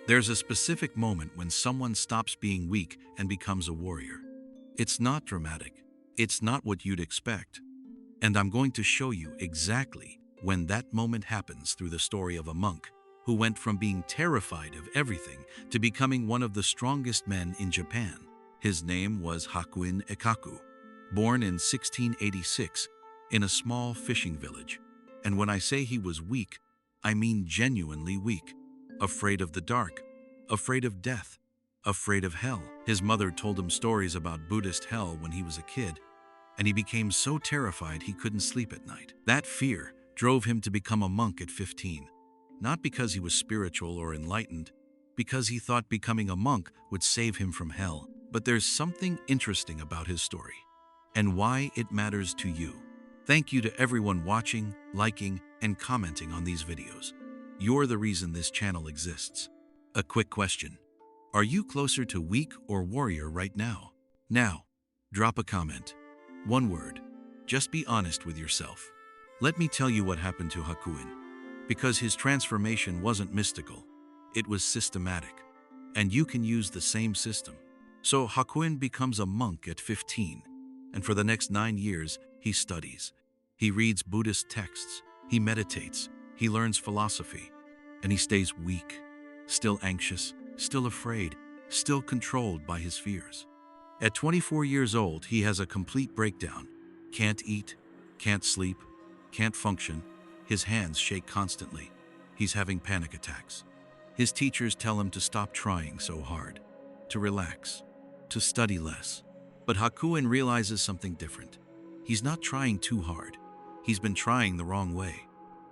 There's a specific moment when someone stops being weak and becomes a warrior. It's not dramatic. It's not what you'd expect. And I'm going to show you exactly when that moment happens through the story of a monk who went from being terrified of everything to becoming one of the strongest men in Japan. His name was Hakuin, born in 1686 in a small fishing village. And when I say he was weak, I mean genuinely weak. Afraid of the dark, afraid of death, afraid of hell. His mother told him stories about Buddhist hell when he was a kid, and he became so terrified he couldn't sleep at night. That fear drove him to become a monk at 15, not because he was spiritual or enlightened, because he thought becoming a monk would save him from hell. But there's something interesting about his story, and why it matters to you. Thank you to everyone watching, liking, and commenting on these videos. You're the reason this channel exists. A quick question. Are you closer to weak or warrior right now? Now, drop a comment. One word. Just be honest with yourself. Let me tell you what happened to Hakuin. Because his transformation wasn't mystical. It was systematic. And you can use the same system. So Hakuin becomes a monk at 15. And for the next 9 years, he studies. He reads Buddhist texts. He meditates. He learns philosophy, and he stays weak, still anxious, still afraid, still controlled by his fears. At 24 years old, he has a complete breakdown. Can't eat, can't sleep, can't function. His hands shake constantly. He's having panic attacks. His teachers tell him to stop trying so hard, to relax, to study less. But Hakuin realizes something different. He's not trying too hard. He's been trying the wrong way.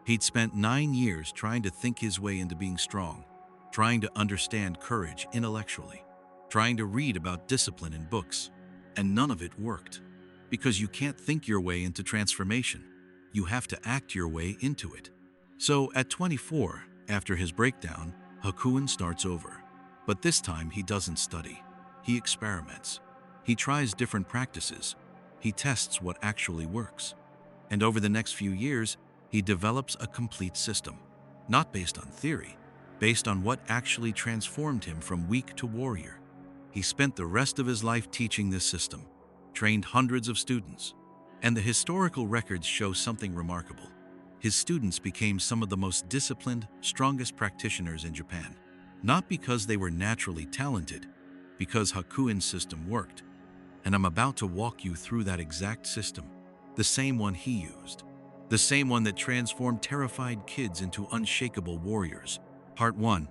He'd spent 9 years trying to think his way into being strong, trying to understand courage intellectually, trying to read about discipline in books, and none of it worked. Because you can't think your way into transformation. You have to act your way into it. So at 24, after his breakdown, Hakuin starts over. But this time he doesn't study. He experiments. He tries different practices. He tests what actually works. And over the next few years, he develops a complete system, not based on theory, based on what actually transformed him from weak to warrior. He spent the rest of his life teaching this system, trained hundreds of students, and the historical records show something remarkable. His students became some of the most disciplined, strongest practitioners in Japan, not because they were naturally talented, because Hakuin's system worked. And I'm about to walk you through that exact system, the same one he used. The same one that transformed terrified kids into unshakable warriors. Part 1.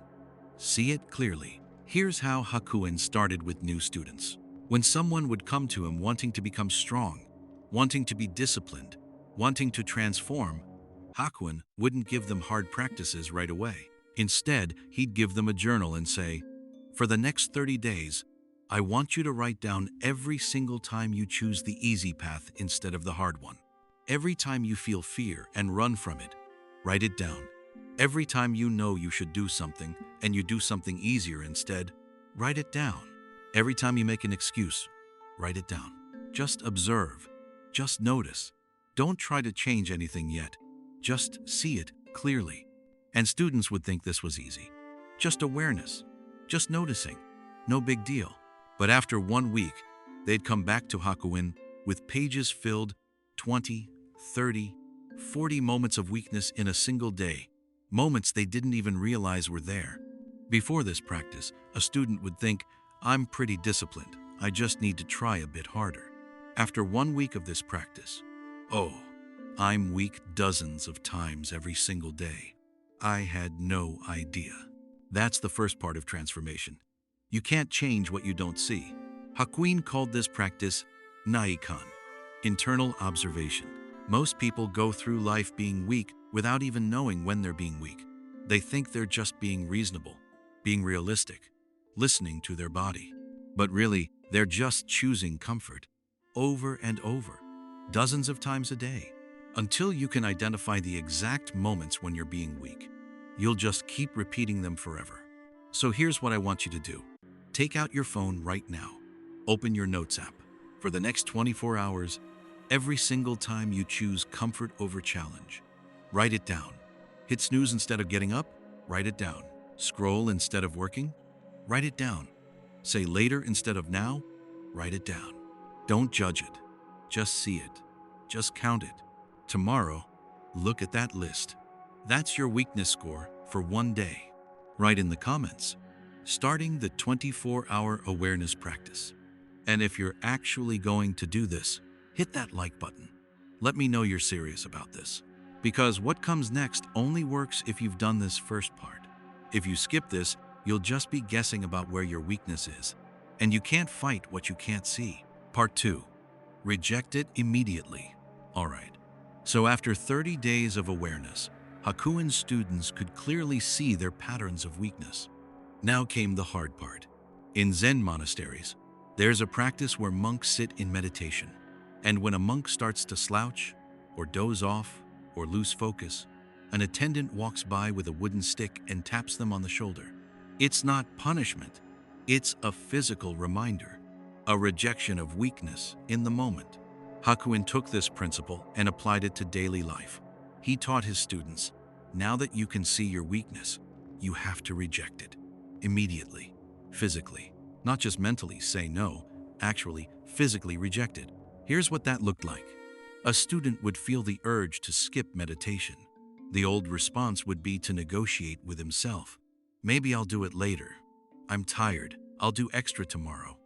See it clearly. Here's how Hakuin started with new students. When someone would come to him wanting to become strong, wanting to be disciplined, wanting to transform, Hakuin wouldn't give them hard practices right away. Instead, he'd give them a journal and say, "For the next 30 days, I want you to write down every single time you choose the easy path instead of the hard one. Every time you feel fear and run from it, write it down. Every time you know you should do something and you do something easier instead, write it down. Every time you make an excuse, write it down. Just observe. Just notice. Don't try to change anything yet. Just see it clearly." And students would think this was easy. Just awareness. Just noticing. No big deal. But after 1 week, they'd come back to Hakuin with pages filled 20, 30, 40 moments of weakness in a single day, moments they didn't even realize were there. Before this practice, a student would think, "I'm pretty disciplined, I just need to try a bit harder." After 1 week of this practice, "Oh, I'm weak dozens of times every single day. I had no idea." That's the first part of transformation. You can't change what you don't see. Hakuin called this practice Naikan, internal observation. Most people go through life being weak without even knowing when they're being weak. They think they're just being reasonable, being realistic, listening to their body. But really, they're just choosing comfort over and over, dozens of times a day. Until you can identify the exact moments when you're being weak, you'll just keep repeating them forever. So here's what I want you to do. Take out your phone right now. Open your Notes app. For the next 24 hours, every single time you choose comfort over challenge, write it down. Hit snooze instead of getting up, write it down. Scroll instead of working? Write it down. Say later instead of now? Write it down. Don't judge it. Just see it. Just count it. Tomorrow, look at that list. That's your weakness score for one day. Write in the comments, starting the 24-hour awareness practice. And if you're actually going to do this, hit that like button. Let me know you're serious about this. Because what comes next only works if you've done this first part. If you skip this, you'll just be guessing about where your weakness is. And you can't fight what you can't see. Part 2. Reject it immediately. Alright. So after 30 days of awareness, Hakuin students could clearly see their patterns of weakness. Now came the hard part. In Zen monasteries, there's a practice where monks sit in meditation. And when a monk starts to slouch, or doze off, or lose focus, an attendant walks by with a wooden stick and taps them on the shoulder. It's not punishment. It's a physical reminder, a rejection of weakness in the moment. Hakuin took this principle and applied it to daily life. He taught his students, now that you can see your weakness, you have to reject it. Immediately, physically, not just mentally say no, actually physically reject it. Here's what that looked like. A student would feel the urge to skip meditation. The old response would be to negotiate with himself. Maybe I'll do it later. I'm tired. I'll do extra tomorrow.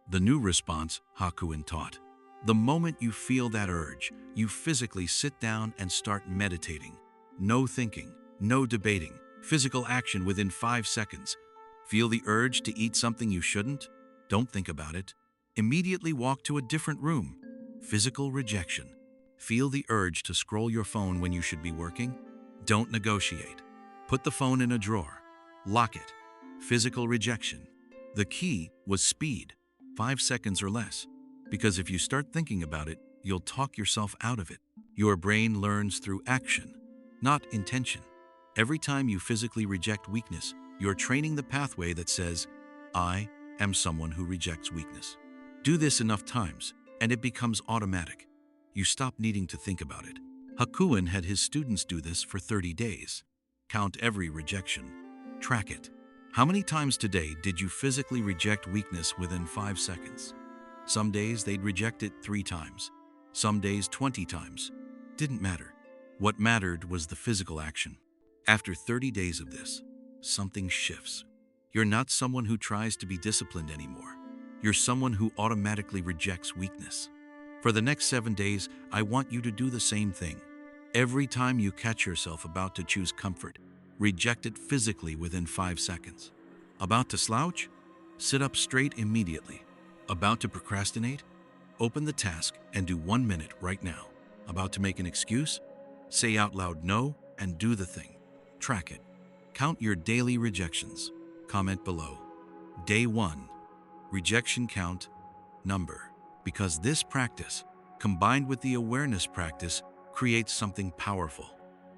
The new response, Hakuin taught. The moment you feel that urge, you physically sit down and start meditating. No thinking, no debating, physical action within 5 seconds. Feel the urge to eat something you shouldn't? Don't think about it. Immediately walk to a different room. Physical rejection. Feel the urge to scroll your phone when you should be working? Don't negotiate. Put the phone in a drawer. Lock it. Physical rejection. The key was speed, 5 seconds or less. Because if you start thinking about it, you'll talk yourself out of it. Your brain learns through action, not intention. Every time you physically reject weakness, you're training the pathway that says, I am someone who rejects weakness. Do this enough times, and it becomes automatic. You stop needing to think about it. Hakuin had his students do this for 30 days. Count every rejection. Track it. How many times today did you physically reject weakness within 5 seconds? Some days they'd reject it 3 times. Some days 20 times. Didn't matter. What mattered was the physical action. After 30 days of this, something shifts. You're not someone who tries to be disciplined anymore. You're someone who automatically rejects weakness. For the next 7 days, I want you to do the same thing. Every time you catch yourself about to choose comfort, reject it physically within 5 seconds. About to slouch? Sit up straight immediately. About to procrastinate? Open the task and do 1 minute right now. About to make an excuse? Say out loud no and do the thing. Track it. Count your daily rejections. Comment below. Day 1. Rejection count, number. Because this practice, combined with the awareness practice, creates something powerful.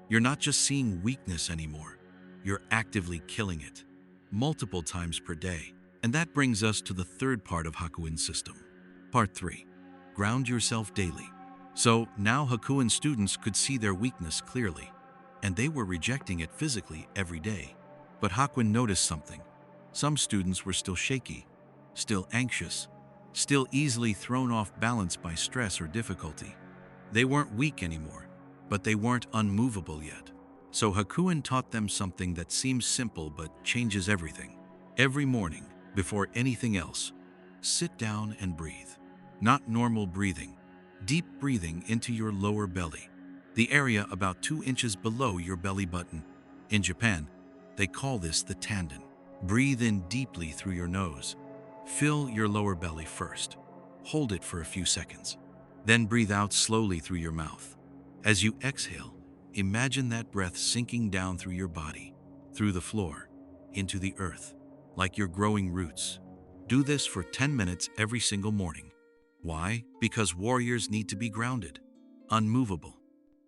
You're not just seeing weakness anymore. You're actively killing it, multiple times per day. And that brings us to the third part of Hakuin's system. Part 3. Ground yourself daily. So now Hakuin students could see their weakness clearly, and they were rejecting it physically every day. But Hakuin noticed something. Some students were still shaky, still anxious, still easily thrown off balance by stress or difficulty. They weren't weak anymore, but they weren't unmovable yet. So Hakuin taught them something that seems simple but changes everything. Every morning, before anything else, sit down and breathe. Not normal breathing, deep breathing into your lower belly, the area about 2 inches below your belly button. In Japan, they call this the tanden. Breathe in deeply through your nose. Fill your lower belly first. Hold it for a few seconds. Then breathe out slowly through your mouth. As you exhale, imagine that breath sinking down through your body, through the floor, into the earth, like you're growing roots. Do this for 10 minutes every single morning. Why? Because warriors need to be grounded, unmovable.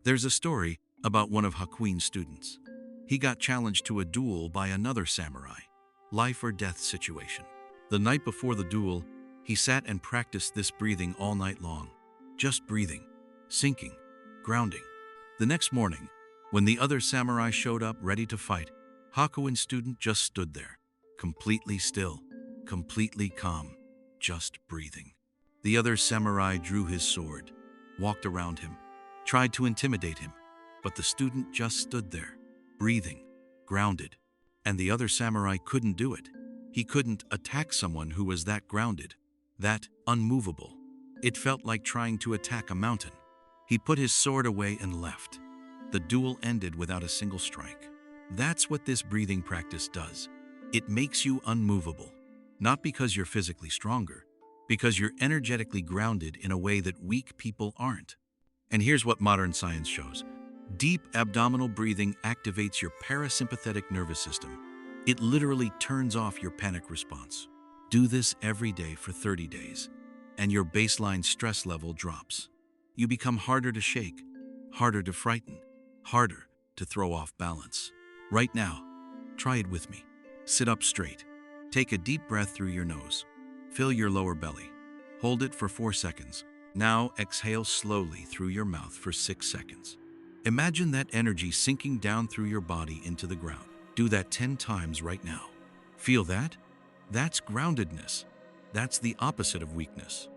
There's a story about one of Hakuin's students. He got challenged to a duel by another samurai, life or death situation. The night before the duel, he sat and practiced this breathing all night long. Just breathing, sinking, grounding. The next morning, when the other samurai showed up ready to fight, Hakuin student just stood there, completely still, completely calm, just breathing. The other samurai drew his sword, walked around him, tried to intimidate him, but the student just stood there, breathing, grounded. And the other samurai couldn't do it. He couldn't attack someone who was that grounded, that unmovable. It felt like trying to attack a mountain. He put his sword away and left. The duel ended without a single strike. That's what this breathing practice does. It makes you unmovable, not because you're physically stronger, because you're energetically grounded in a way that weak people aren't. And here's what modern science shows. Deep abdominal breathing activates your parasympathetic nervous system. It literally turns off your panic response. Do this every day for 30 days, and your baseline stress level drops. You become harder to shake, harder to frighten, harder to throw off balance. Right now, try it with me. Sit up straight. Take a deep breath through your nose. Fill your lower belly. Hold it for 4 seconds. Now exhale slowly through your mouth for 6 seconds. Imagine that energy sinking down through your body into the ground. Do that 10 times right now. Feel that? That's groundedness. That's the opposite of weakness.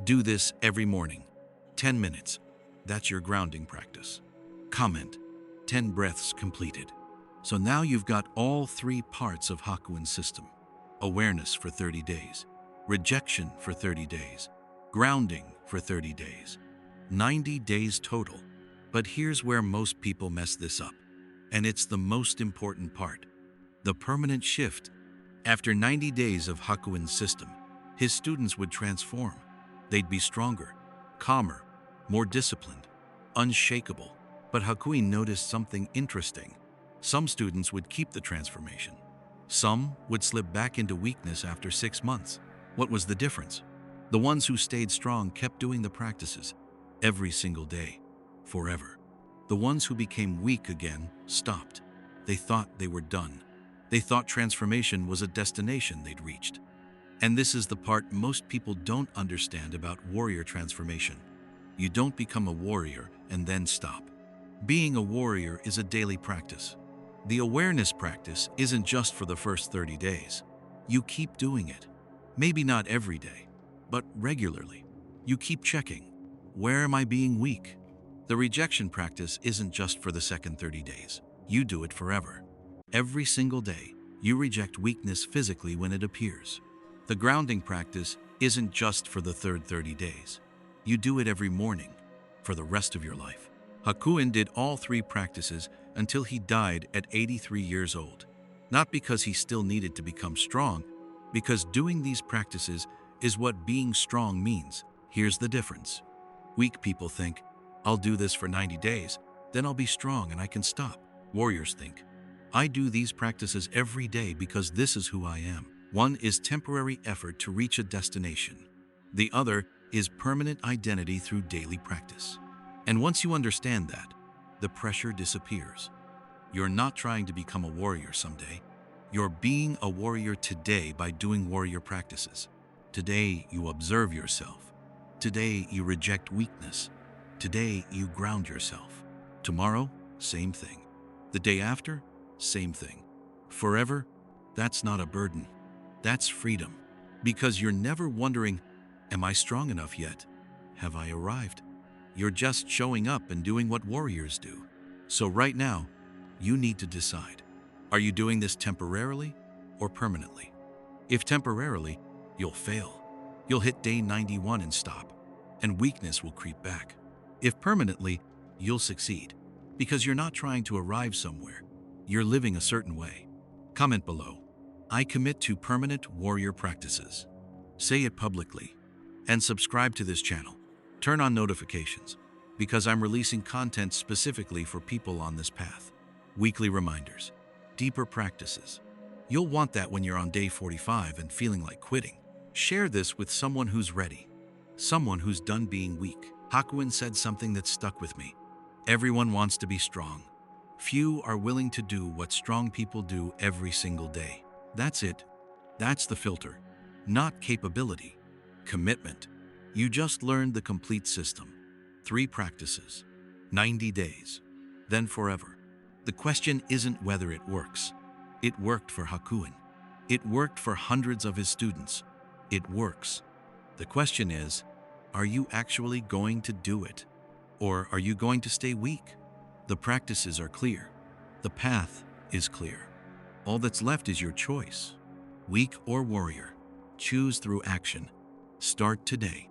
Do this every morning. 10 minutes. That's your grounding practice. Comment. 10 breaths completed. So now you've got all 3 parts of Hakuin's system. Awareness for 30 days. Rejection for 30 days. Grounding for 30 days. 90 days total. But here's where most people mess this up. And it's the most important part. The permanent shift. After 90 days of Hakuin's system, his students would transform. They'd be stronger, calmer, more disciplined, unshakable. But Hakuin noticed something interesting. Some students would keep the transformation. Some would slip back into weakness after 6 months. What was the difference? The ones who stayed strong kept doing the practices every single day, forever. The ones who became weak again stopped. They thought they were done. They thought transformation was a destination they'd reached. And this is the part most people don't understand about warrior transformation. You don't become a warrior and then stop. Being a warrior is a daily practice. The awareness practice isn't just for the first 30 days. You keep doing it. Maybe not every day, but regularly. You keep checking. Where am I being weak? The rejection practice isn't just for the second 30 days. You do it forever. Every single day, you reject weakness physically when it appears. The grounding practice isn't just for the third 30 days. You do it every morning, for the rest of your life. Hakuin did all 3 practices until he died at 83 years old. Not because he still needed to become strong, because doing these practices is what being strong means. Here's the difference. Weak people think, I'll do this for 90 days, then I'll be strong and I can stop. Warriors think, I do these practices every day because this is who I am. One is temporary effort to reach a destination. The other is permanent identity through daily practice. And once you understand that, the pressure disappears. You're not trying to become a warrior someday. You're being a warrior today by doing warrior practices. Today, you observe yourself. Today, you reject weakness. Today, you ground yourself. Tomorrow, same thing. The day after, same thing. Forever, that's not a burden. That's freedom. Because you're never wondering, am I strong enough yet? Have I arrived? You're just showing up and doing what warriors do. So right now, you need to decide. Are you doing this temporarily or permanently? If temporarily, you'll fail. You'll hit day 91 and stop, and weakness will creep back. If permanently, you'll succeed, because you're not trying to arrive somewhere. You're living a certain way. Comment below. I commit to permanent warrior practices. Say it publicly. And subscribe to this channel. Turn on notifications, because I'm releasing content specifically for people on this path. Weekly reminders. Deeper practices. You'll want that when you're on day 45 and feeling like quitting. Share this with someone who's ready. Someone who's done being weak. Hakuin said something that stuck with me. Everyone wants to be strong. Few are willing to do what strong people do every single day. That's it. That's the filter. Not capability. Commitment. You just learned the complete system. 3 practices. 90 days. Then forever. The question isn't whether it works. It worked for Hakuin. It worked for hundreds of his students. It works. The question is, are you actually going to do it? Or are you going to stay weak? The practices are clear. The path is clear. All that's left is your choice. Weak or warrior. Choose through action. Start today.